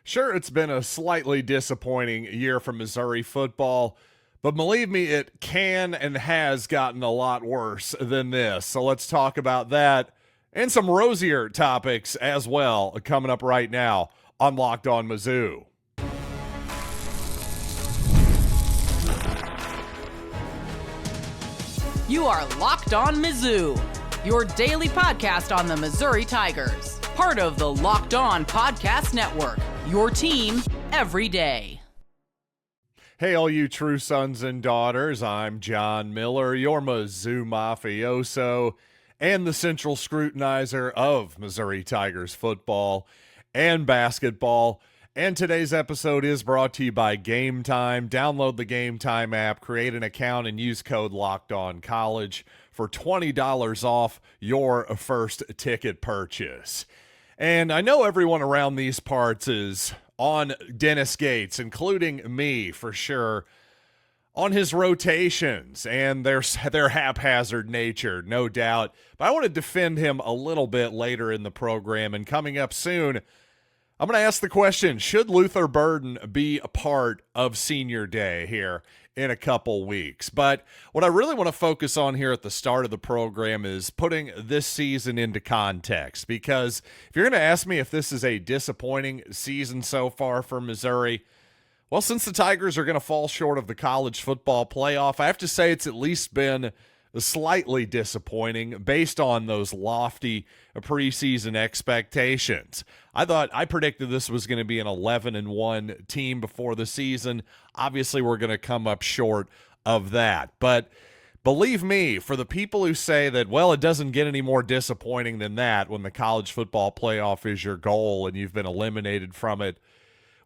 Sure, it's been a slightly disappointing year for Missouri football, but believe me, it can and has gotten a lot worse than this. So let's talk about that and some rosier topics as well coming up right now on Locked On Mizzou. You are Locked On Mizzou, your daily podcast on the Missouri Tigers. Part of the Locked On Podcast Network, your team every day. Hey, all you true sons and daughters, I'm John Miller, your Mizzou mafioso and the central scrutinizer of Missouri Tigers football and basketball. And today's episode is brought to you by Game Time. Download the Game Time app, create an account, and use code LOCKEDONCollege for $20 off your first ticket purchase. And I know everyone around these parts is on Dennis Gates, including me for sure, on his rotations and their haphazard nature, no doubt. But I want to defend him a little bit later in the program. And coming up soon, I'm going to ask the question, should Luther Burden be a part of Senior Day here in a couple weeks? But what I really want to focus on here at the start of the program is putting this season into context, because if you're going to ask me if this is a disappointing season so far for Missouri, well, since the Tigers are going to fall short of the college football playoff, I have to say it's at least been slightly disappointing based on those lofty preseason expectations. I predicted this was going to be an 11-1 team before the season. Obviously, we're going to come up short of that. But believe me, for the people who say that, well, it doesn't get any more disappointing than that when the college football playoff is your goal and you've been eliminated from it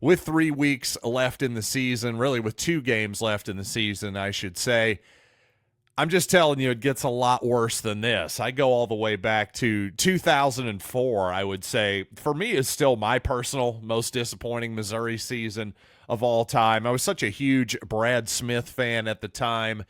with 3 weeks left in the season, really with 2 games left in the season, I should say, I'm just telling you, it gets a lot worse than this. I go all the way back to 2004, I would say. For me, is still my personal most disappointing Missouri season of all time. I was such a huge Brad Smith fan at the time,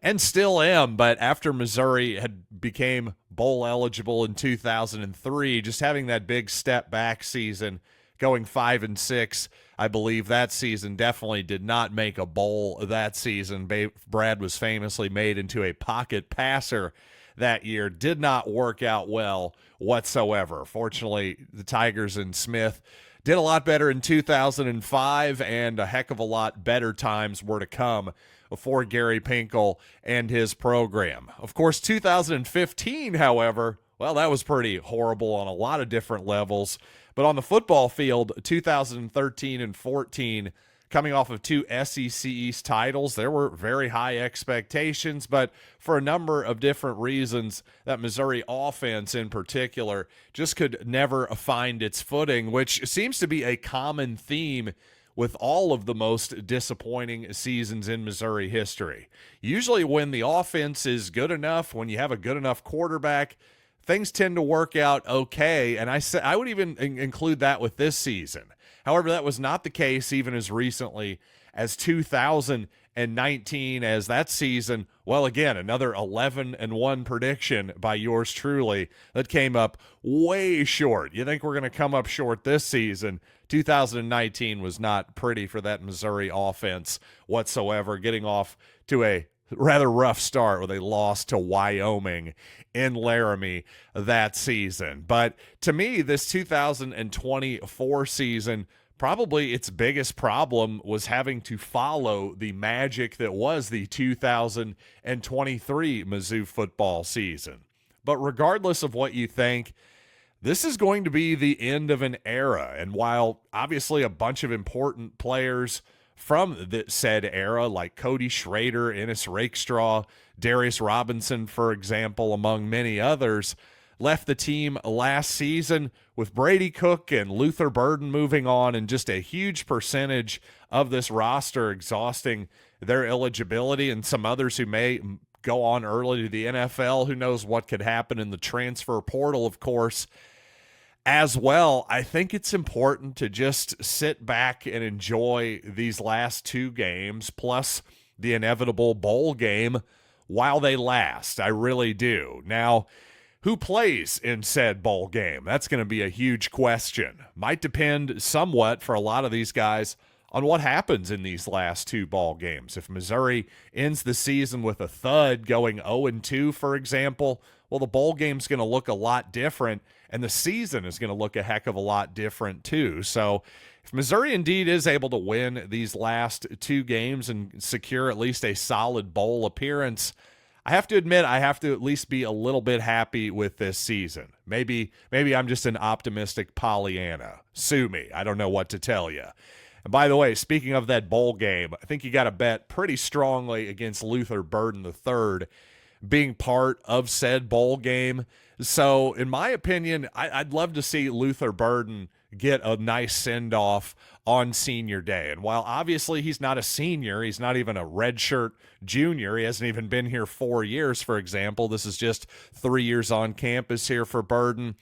and still am, but after Missouri had became bowl eligible in 2003, just having that big step back season, going 5-6, I believe that season definitely did not make a bowl that season. Brad was famously made into a pocket passer that year. Did not work out well whatsoever. Fortunately, the Tigers and Smith did a lot better in 2005, and a heck of a lot better times were to come for Gary Pinkel and his program. Of course, 2015, however, well, that was pretty horrible on a lot of different levels. But on the football field, 2013 and 14, coming off of 2 SEC East titles, there were very high expectations, but for a number of different reasons, that Missouri offense in particular just could never find its footing, which seems to be a common theme with all of the most disappointing seasons in Missouri history. Usually when the offense is good enough, when you have a good enough quarterback, things tend to work out okay, and I would even include that with this season. However, that was not the case even as recently as 2019, as that season, well, again, another 11-1 prediction by yours truly that came up way short. You think we're going to come up short this season? 2019 was not pretty for that Missouri offense whatsoever, getting off to a rather rough start with a loss to Wyoming in Laramie that season. But to me, this 2024 season, probably its biggest problem was having to follow the magic that was the 2023 Mizzou football season. But regardless of what you think, this is going to be the end of an era. And while obviously a bunch of important players from the said era, like Cody Schrader, Ennis Rakestraw, Darius Robinson, for example, among many others, left the team last season, with Brady Cook and Luther Burden moving on, and just a huge percentage of this roster exhausting their eligibility, and some others who may go on early to the NFL. Who knows what could happen in the transfer portal, of course, as well. I think it's important to just sit back and enjoy these last 2 games, plus the inevitable bowl game, while they last. I really do. Now, who plays in said bowl game? That's going to be a huge question. Might depend somewhat for a lot of these guys on what happens in these last two ball games. If Missouri ends the season with a thud going 0-2, for example, well, the bowl game's going to look a lot different, and the season is going to look a heck of a lot different too. So if Missouri indeed is able to win these last two games and secure at least a solid bowl appearance, I have to admit I have to at least be a little bit happy with this season. Maybe I'm just an optimistic Pollyanna. Sue me. I don't know what to tell you. And by the way, speaking of that bowl game, I think you got to bet pretty strongly against Luther Burden III being part of said bowl game. So in my opinion, I'd love to see Luther Burden get a nice send-off on senior day. And while obviously he's not a senior, he's not even a redshirt junior, he hasn't even been here 4 years, for example. This is just 3 years on campus here for Burden.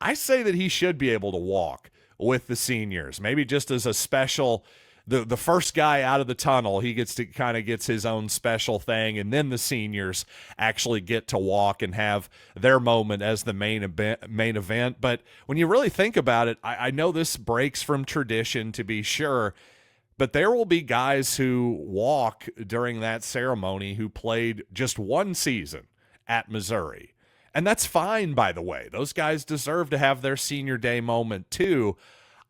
I say that he should be able to walk with the seniors, maybe just as a special, the first guy out of the tunnel, he gets his own special thing, and then the seniors actually get to walk and have their moment as the main event. But when you really think about it, I know this breaks from tradition, to be sure, but there will be guys who walk during that ceremony who played just one season at Missouri. And that's fine, by the way. Those guys deserve to have their senior day moment too.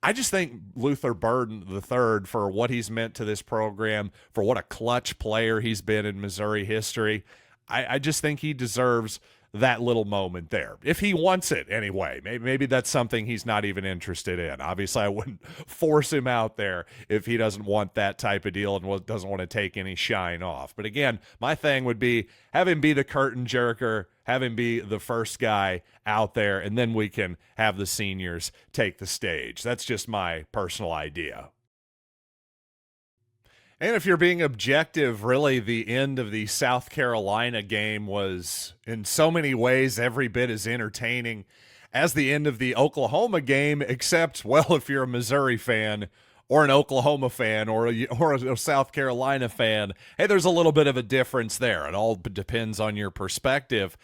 I just think Luther Burden III, for what he's meant to this program, for what a clutch player he's been in Missouri history, I just think he deserves that little moment there. If he wants it anyway, maybe that's something he's not even interested in. Obviously, I wouldn't force him out there if he doesn't want that type of deal and doesn't want to take any shine off. But again, my thing would be have him be the curtain jerker, have him be the first guy out there, and then we can have the seniors take the stage. That's just my personal idea. And if you're being objective, really the end of the South Carolina game was in so many ways every bit as entertaining as the end of the Oklahoma game, except, well, if you're a Missouri fan or an Oklahoma fan or a South Carolina fan, hey, there's a little bit of a difference there. It all depends on your perspective.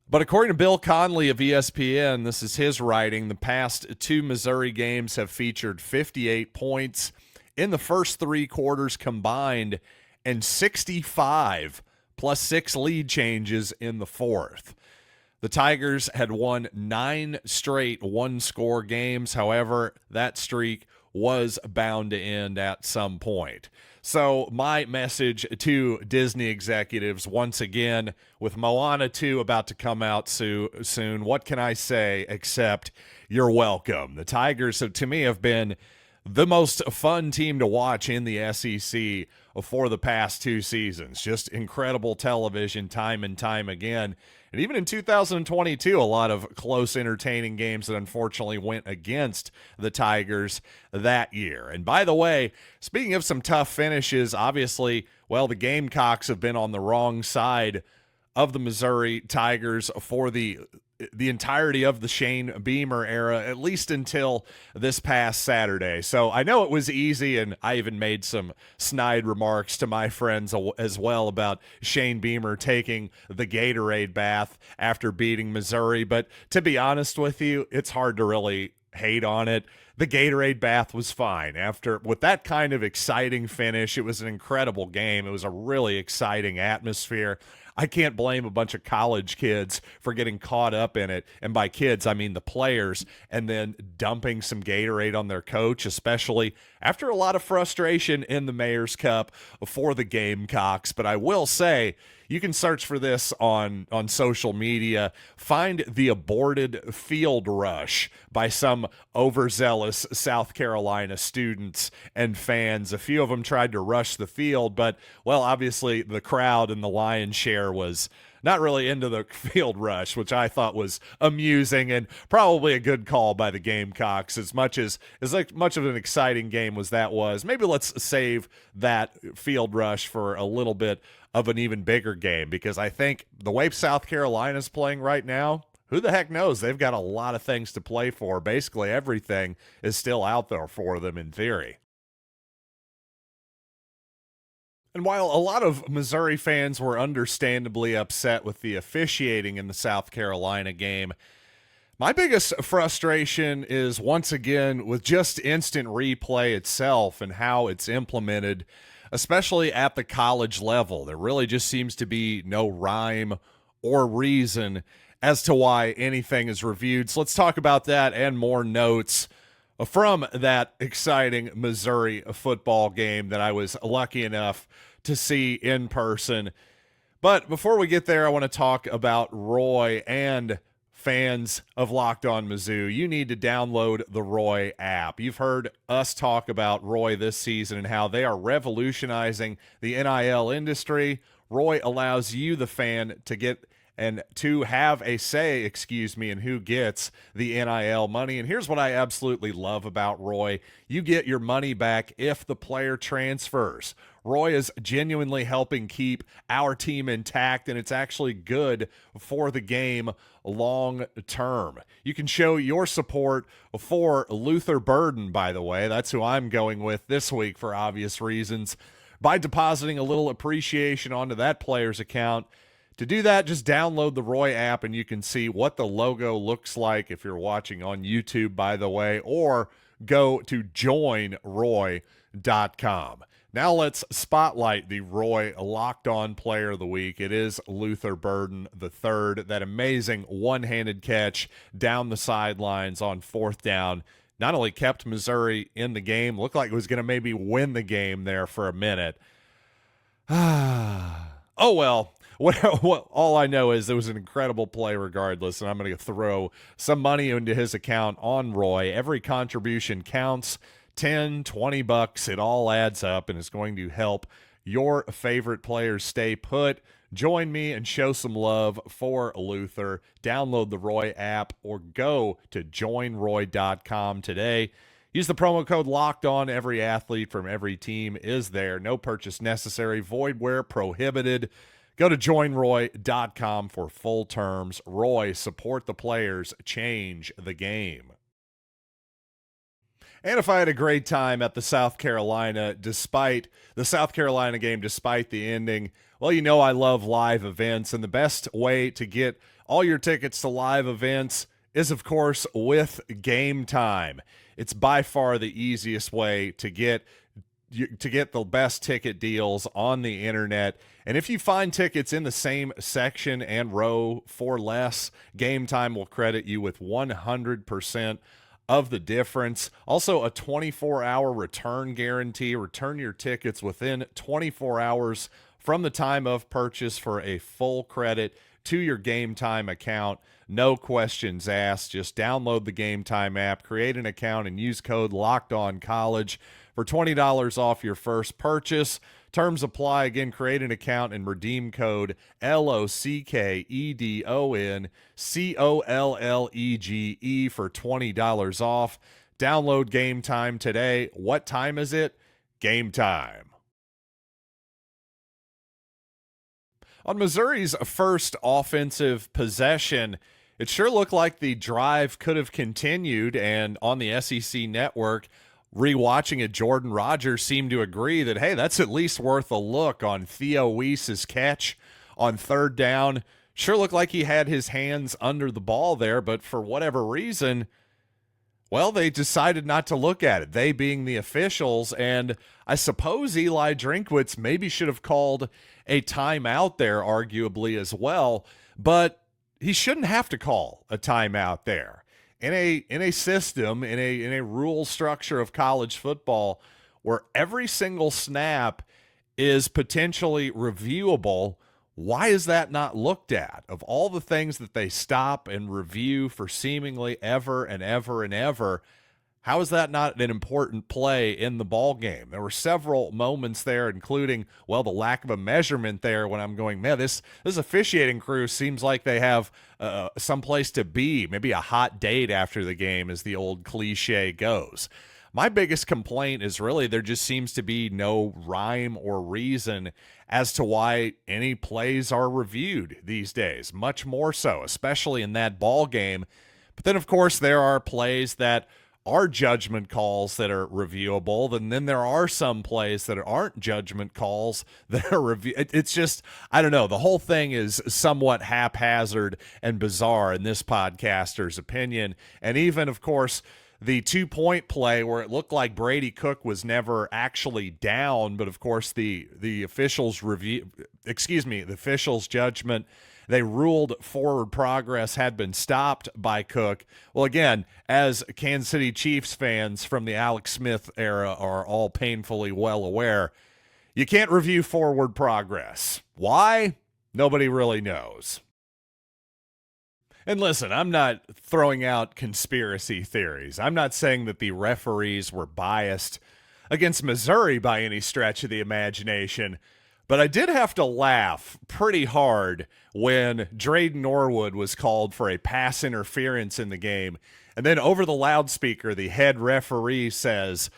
But according to Bill Conley of ESPN, this is his writing, the past two Missouri games have featured 58 points in the first three quarters combined, and 65 plus 6 lead changes in the fourth. The Tigers had won 9 straight one-score games. However, that streak was bound to end at some point. So my message to Disney executives, once again, with Moana 2 about to come out soon, what can I say except you're welcome? The Tigers, to me, have been the most fun team to watch in the SEC for the past 2 seasons. Just incredible television time and time again. And even in 2022, a lot of close, entertaining games that unfortunately went against the Tigers that year. And by the way, speaking of some tough finishes, obviously, well, the Gamecocks have been on the wrong side of the Missouri Tigers for the entirety of the Shane Beamer era, at least until this past Saturday. So I know it was easy, and I even made some snide remarks to my friends as well about Shane Beamer taking the Gatorade bath after beating Missouri. But to be honest with you, it's hard to really hate on it. The Gatorade bath was fine. With that kind of exciting finish, it was an incredible game. It was a really exciting atmosphere. I can't blame a bunch of college kids for getting caught up in it. And by kids, I mean the players, and then dumping some Gatorade on their coach, especially after a lot of frustration in the Mayor's Cup for the Gamecocks. But I will say, you can search for this on social media. Find the aborted field rush by some overzealous South Carolina students and fans. A few of them tried to rush the field, but, well, obviously the crowd and the lion's share was not really into the field rush, which I thought was amusing and probably a good call by the Gamecocks. As much of an exciting game as that was, maybe let's save that field rush for a little bit of an even bigger game, because I think the way South Carolina's playing right now, who the heck knows? They've got a lot of things to play for. Basically everything is still out there for them in theory. And while a lot of Missouri fans were understandably upset with the officiating in the South Carolina game, my biggest frustration is once again with just instant replay itself and how it's implemented, especially at the college level. There really just seems to be no rhyme or reason as to why anything is reviewed. So let's talk about that and more notes from that exciting Missouri football game that I was lucky enough to see in person. But before we get there, I want to talk about Roy and fans of Locked On Mizzou. You need to download the Roy app. You've heard us talk about Roy this season and how they are revolutionizing the NIL industry. Roy allows you, the fan, to have a say, in who gets the NIL money. And here's what I absolutely love about Roy. You get your money back if the player transfers. Roy is genuinely helping keep our team intact, and it's actually good for the game long term. You can show your support for Luther Burden, by the way. That's who I'm going with this week for obvious reasons, by depositing a little appreciation onto that player's account. To do that, just download the Roy app and you can see what the logo looks like if you're watching on YouTube, by the way, or go to joinroy.com. Now let's spotlight the Roy Locked On Player of the Week. It is Luther Burden III, that amazing one-handed catch down the sidelines on fourth down. Not only kept Missouri in the game, looked like it was going to maybe win the game there for a minute. Oh, well. What all I know is it was an incredible play regardless, and I'm going to throw some money into his account on Roy. Every contribution counts. 10, 20 bucks, it all adds up and is going to help your favorite players stay put. Join me and show some love for Luther. Download the Roy app or go to joinroy.com today. Use the promo code Locked On. Every athlete from every team is there. No purchase necessary. Void where prohibited. Go to joinroy.com for full terms. Roy, support the players, change the game. And if I had a great time at the South Carolina game, despite the ending, well, you know I love live events, and the best way to get all your tickets to live events is, of course, with Game Time. It's by far the easiest way to get the best ticket deals on the internet. And if you find tickets in the same section and row for less, Game Time will credit you with 100% of the difference. Also, a 24-hour return guarantee. Return your tickets within 24 hours from the time of purchase for a full credit to your Game Time account. No questions asked. Just download the Game Time app, create an account, and use code LOCKEDONCollege for $20 off your first purchase. Terms apply. Again, create an account and redeem code LOCKEDONCOLLEGE for $20 off. Download Game Time today. What time is it? Game time. On Missouri's first offensive possession, it sure looked like the drive could have continued, and on the SEC network, rewatching it, Jordan Rogers seemed to agree that, hey, that's at least worth a look on Theo Weiss's catch on third down. Sure looked like he had his hands under the ball there, but for whatever reason, well, they decided not to look at it, they being the officials, and I suppose Eli Drinkwitz maybe should have called a timeout there, arguably, as well, but he shouldn't have to call a timeout there. In a system, in a rule structure of college football where every single snap is potentially reviewable, why is that not looked at? Of all the things that they stop and review for seemingly ever and ever and ever, how is that not an important play in the ball game? There were several moments there, including, well, the lack of a measurement there when I'm going, man, this officiating crew seems like they have someplace to be, maybe a hot date after the game, as the old cliche goes. My biggest complaint is really there just seems to be no rhyme or reason as to why any plays are reviewed these days, much more so, especially in that ball game. But then, of course, there are plays that are judgment calls that are reviewable, then there are some plays that aren't judgment calls that are It's just, I don't know. The whole thing is somewhat haphazard and bizarre in this podcaster's opinion. And even, of course, the 2-point play where it looked like Brady Cook was never actually down, but of course the officials the officials' judgment, they ruled forward progress had been stopped by Cook. Well, again, as Kansas City Chiefs fans from the Alex Smith era are all painfully well aware, you can't review forward progress. Why? Nobody really knows. And listen, I'm not throwing out conspiracy theories. I'm not saying that the referees were biased against Missouri by any stretch of the imagination, but I did have to laugh pretty hard when Drayden Norwood was called for a pass interference in the game. And then over the loudspeaker, the head referee says,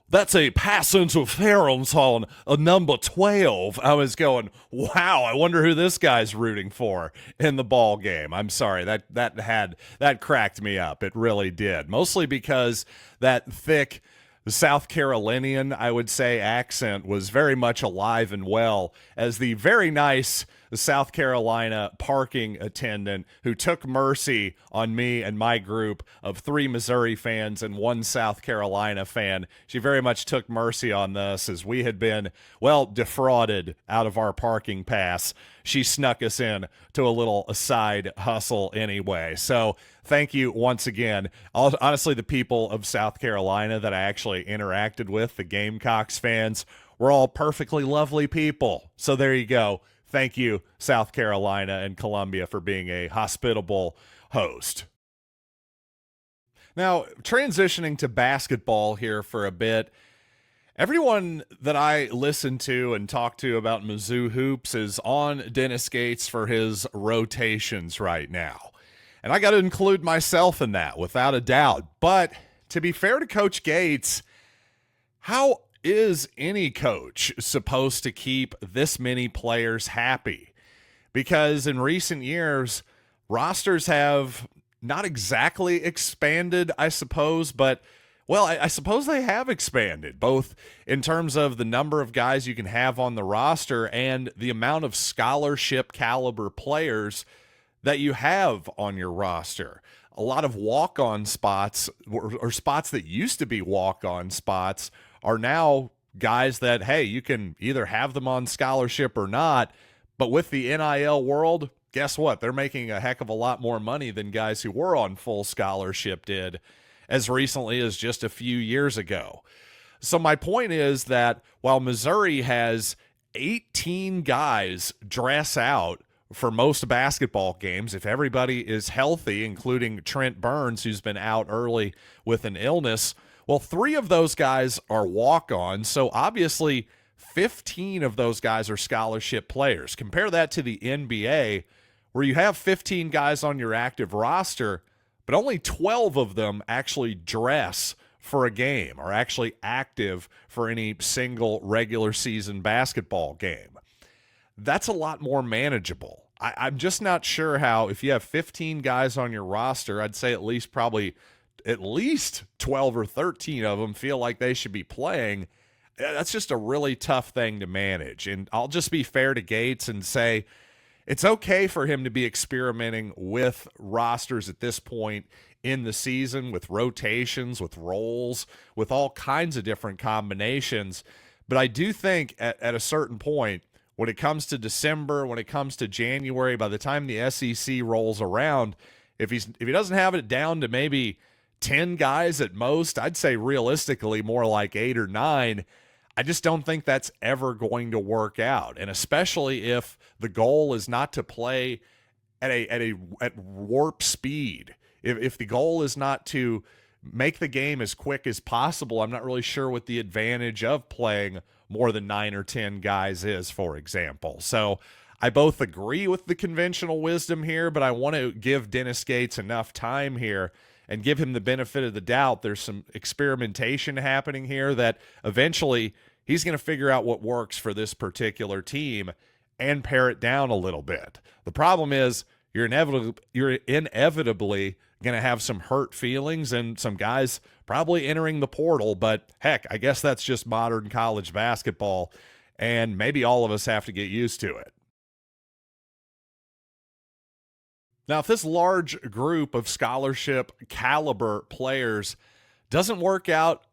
"That's a pass interference on a number 12. I was going, wow, I wonder who this guy's rooting for in the ball game. I'm sorry, that cracked me up. It really did. Mostly because that thick South Carolinian, I would say, accent was very much alive and well as the very nice South Carolina parking attendant who took mercy on me and my group of 3 Missouri fans and 1 South Carolina fan. She very much took mercy on us as we had been, well, defrauded out of our parking pass. She snuck us in to a little side hustle anyway. So thank you once again. Honestly, the people of South Carolina that I actually interacted with, the Gamecocks fans, were all perfectly lovely people. So there you go. Thank you, South Carolina and Columbia, for being a hospitable host. Now, transitioning to basketball here for a bit, everyone that I listen to and talk to about Mizzou hoops is on Dennis Gates for his rotations right now. And I got to include myself in that, without a doubt. But to be fair to Coach Gates, how is any coach supposed to keep this many players happy? Because in recent years, rosters have not exactly expanded, I suppose, but, well, I suppose they have expanded, both in terms of the number of guys you can have on the roster and the amount of scholarship caliber players that you have on your roster. A lot of walk-on spots, or spots that used to be walk-on spots, are now guys that, hey, you can either have them on scholarship or not, but with the NIL world, guess what? They're making a heck of a lot more money than guys who were on full scholarship did as recently as just a few years ago. So my point is that while Missouri has 18 guys dress out for most basketball games, if everybody is healthy, including Trent Burns, who's been out early with an illness, well, 3 of those guys are walk-ons, so obviously 15 of those guys are scholarship players. Compare that to the NBA, where you have 15 guys on your active roster, but only 12 of them actually dress for a game, or actually active for any single regular season basketball game. That's a lot more manageable. I'm just not sure how, if you have 15 guys on your roster, I'd say at least 12 or 13 of them feel like they should be playing. That's just a really tough thing to manage. And I'll just be fair to Gates and say it's okay for him to be experimenting with rosters at this point in the season, with rotations, with roles, with all kinds of different combinations. But I do think at a certain point, when it comes to December, when it comes to January, by the time the SEC rolls around, if he doesn't have it down to maybe 10 guys at most, I'd say realistically more like 8 or 9, I just don't think that's ever going to work out. And especially if the goal is not to play at warp speed. If the goal is not to make the game as quick as possible, I'm not really sure what the advantage of playing more than 9 or 10 guys is, for example. So I both agree with the conventional wisdom here, but I want to give Dennis Gates enough time here and give him the benefit of the doubt. There's some experimentation happening here that eventually he's going to figure out what works for this particular team and pare it down a little bit. The problem is you're inevitably going to have some hurt feelings and some guys probably entering the portal. But heck, I guess that's just modern college basketball, and maybe all of us have to get used to it. Now, if this large group of scholarship caliber players doesn't work out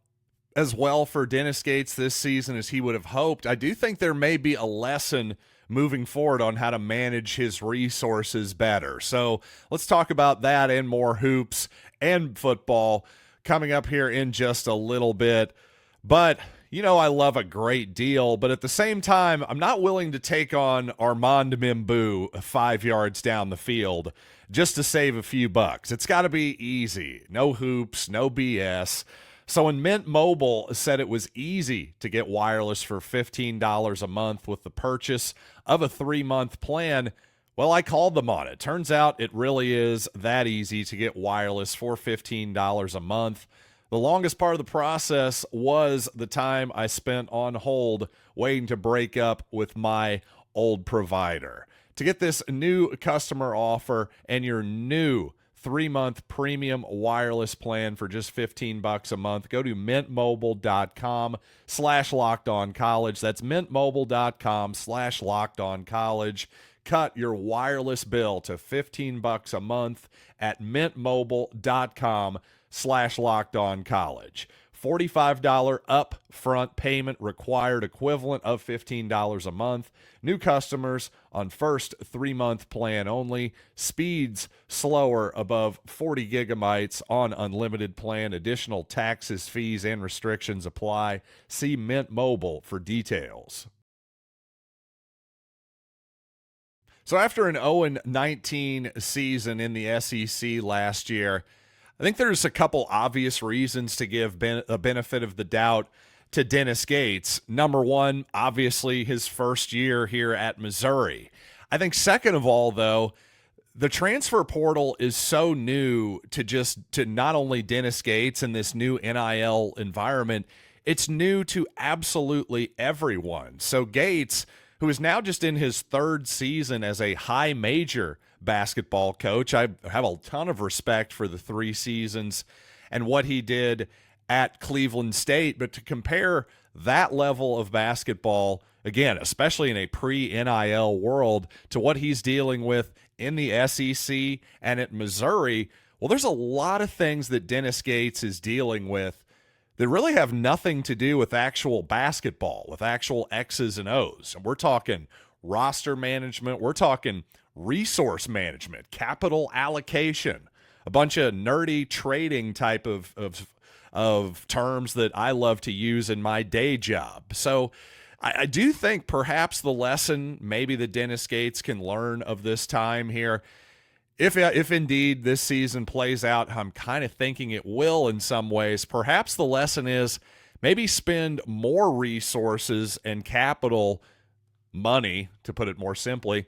as well for Dennis Gates this season as he would have hoped, I do think there may be a lesson moving forward on how to manage his resources better. So let's talk about that and more hoops and football coming up here in just a little bit. But I love a great deal, but at the same time, I'm not willing to take on Armand Mimbu 5 yards down the field just to save a few bucks. It's got to be easy. No hoops, no BS. So when Mint Mobile said it was easy to get wireless for $15 a month with the purchase of a 3-month plan, well, I called them on it. Turns out it really is that easy to get wireless for $15 a month. The longest part of the process was the time I spent on hold waiting to break up with my old provider. To get this new customer offer and your new 3-month premium wireless plan for just $15 a month, go to mintmobile.com/lockedoncollege. That's mintmobile.com/lockedoncollege. Cut your wireless bill to $15 a month at mintmobile.com/lockedoncollege. $45 upfront payment required, equivalent of $15 a month. New customers on first 3-month plan only. Speeds slower above 40 gigabytes on unlimited plan. Additional taxes, fees, and restrictions apply. See Mint Mobile for details. So after an 0-19 season in the SEC last year, I think there's a couple obvious reasons to give a benefit of the doubt to Dennis Gates. Number one, obviously his first year here at Missouri. I think second of all, though, the transfer portal is so new to not only Dennis Gates and this new NIL environment, it's new to absolutely everyone. So Gates, who is now just in his third season as a high major basketball coach, I have a ton of respect for the 3 seasons and what he did at Cleveland State, but to compare that level of basketball, again, especially in a pre-NIL world, to what he's dealing with in the SEC and at Missouri, well, there's a lot of things that Dennis Gates is dealing with that really have nothing to do with actual basketball, with actual X's and O's. And we're talking roster management, we're talking resource management, capital allocation, a bunch of nerdy trading type of terms that I love to use in my day job. So I do think perhaps the lesson maybe that Dennis Gates can learn of this time here, if indeed this season plays out, I'm kind of thinking it will in some ways, perhaps the lesson is maybe spend more resources and capital money, to put it more simply,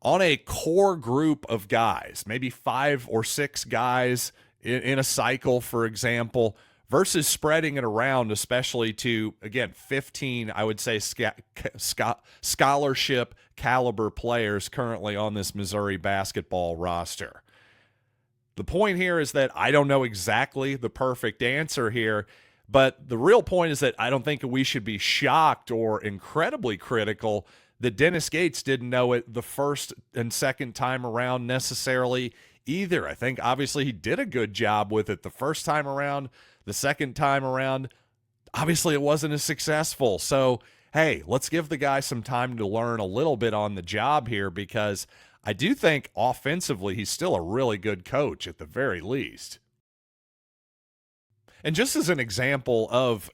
on a core group of guys, maybe 5 or 6 guys in a cycle, for example, versus spreading it around, especially to, again, 15, I would say, scholarship caliber players currently on this Missouri basketball roster. The point here is that I don't know exactly the perfect answer here, but the real point is that I don't think we should be shocked or incredibly critical that Dennis Gates didn't know it the first and second time around necessarily either. I think obviously he did a good job with it the first time around. The second time around, obviously it wasn't as successful. So, hey, let's give the guy some time to learn a little bit on the job here, because I do think offensively he's still a really good coach at the very least. And just as an example of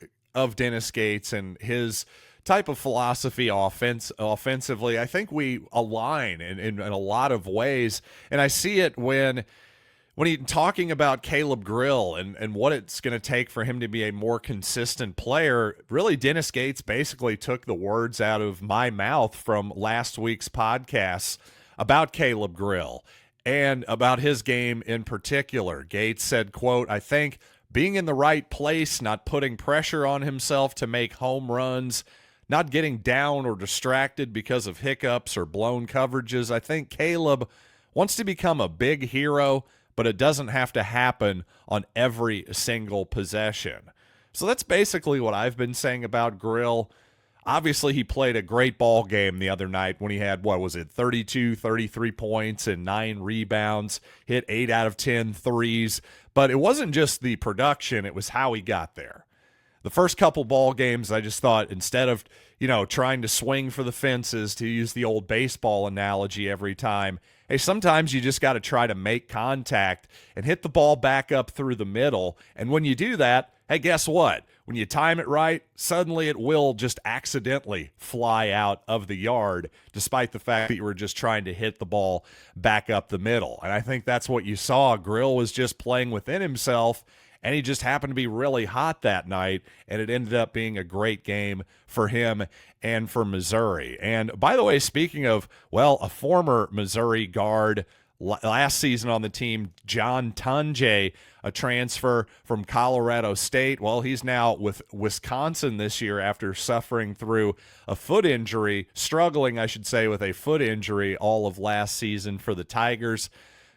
Dennis Gates and his type of philosophy offensively, I think we align in a lot of ways. And I see it when he's talking about Caleb Grill and what it's going to take for him to be a more consistent player. Really, Dennis Gates basically took the words out of my mouth from last week's podcasts about Caleb Grill and about his game in particular. Gates said, quote, "I think being in the right place, not putting pressure on himself to make home runs, not getting down or distracted because of hiccups or blown coverages. I think Caleb wants to become a big hero, but it doesn't have to happen on every single possession. So that's basically what I've been saying about Grill. Obviously, he played a great ball game the other night when he had, 32, 33 points and 9 rebounds, hit 8 out of 10 threes. But it wasn't just the production, it was how he got there. The first couple ball games, I just thought instead of, trying to swing for the fences, to use the old baseball analogy every time, hey, sometimes you just got to try to make contact and hit the ball back up through the middle. And when you do that, hey, guess what? When you time it right, suddenly it will just accidentally fly out of the yard, despite the fact that you were just trying to hit the ball back up the middle. And I think that's what you saw. Grill was just playing within himself, and he just happened to be really hot that night, and it ended up being a great game for him and for Missouri. And by the way, speaking of, a former Missouri guard last season on the team, John Tunje, a transfer from Colorado State. Well, he's now with Wisconsin this year after suffering through a foot injury, struggling, I should say, with a foot injury all of last season for the Tigers.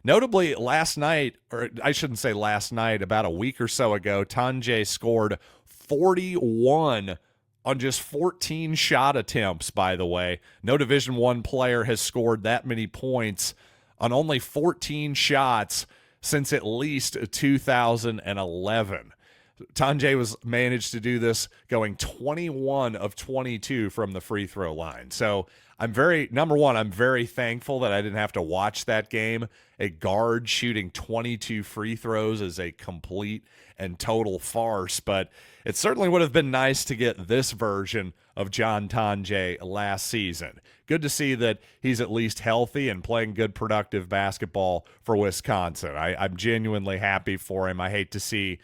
Notably, last night, or I shouldn't say last night, about a week or so ago, Tunje scored 41 on just 14 shot attempts, by the way. No Division I player has scored that many points on only 14 shots since at least 2011. Tunje managed to do this going 21 of 22 from the free throw line. So I'm very thankful that I didn't have to watch that game. A guard shooting 22 free throws is a complete and total farce, but it certainly would have been nice to get this version of John Tunje last season. Good to see that he's at least healthy and playing good, productive basketball for Wisconsin. I'm genuinely happy for him. I hate to see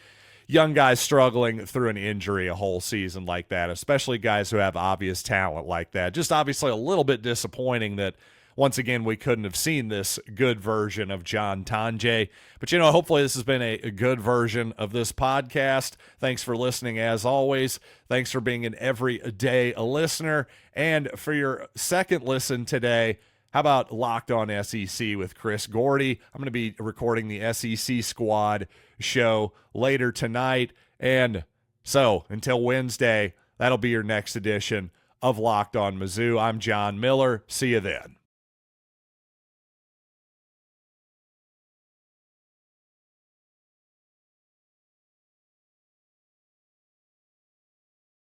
young guys struggling through an injury a whole season like that, especially guys who have obvious talent like that. Just obviously a little bit disappointing that, once again, we couldn't have seen this good version of John Tunje. But, hopefully this has been a good version of this podcast. Thanks for listening, as always. Thanks for being an everyday listener. And for your second listen today, how about Locked On SEC with Chris Gordy? I'm going to be recording the SEC Squad show later tonight. And so until Wednesday, that'll be your next edition of Locked On Mizzou. I'm John Miller. See you then.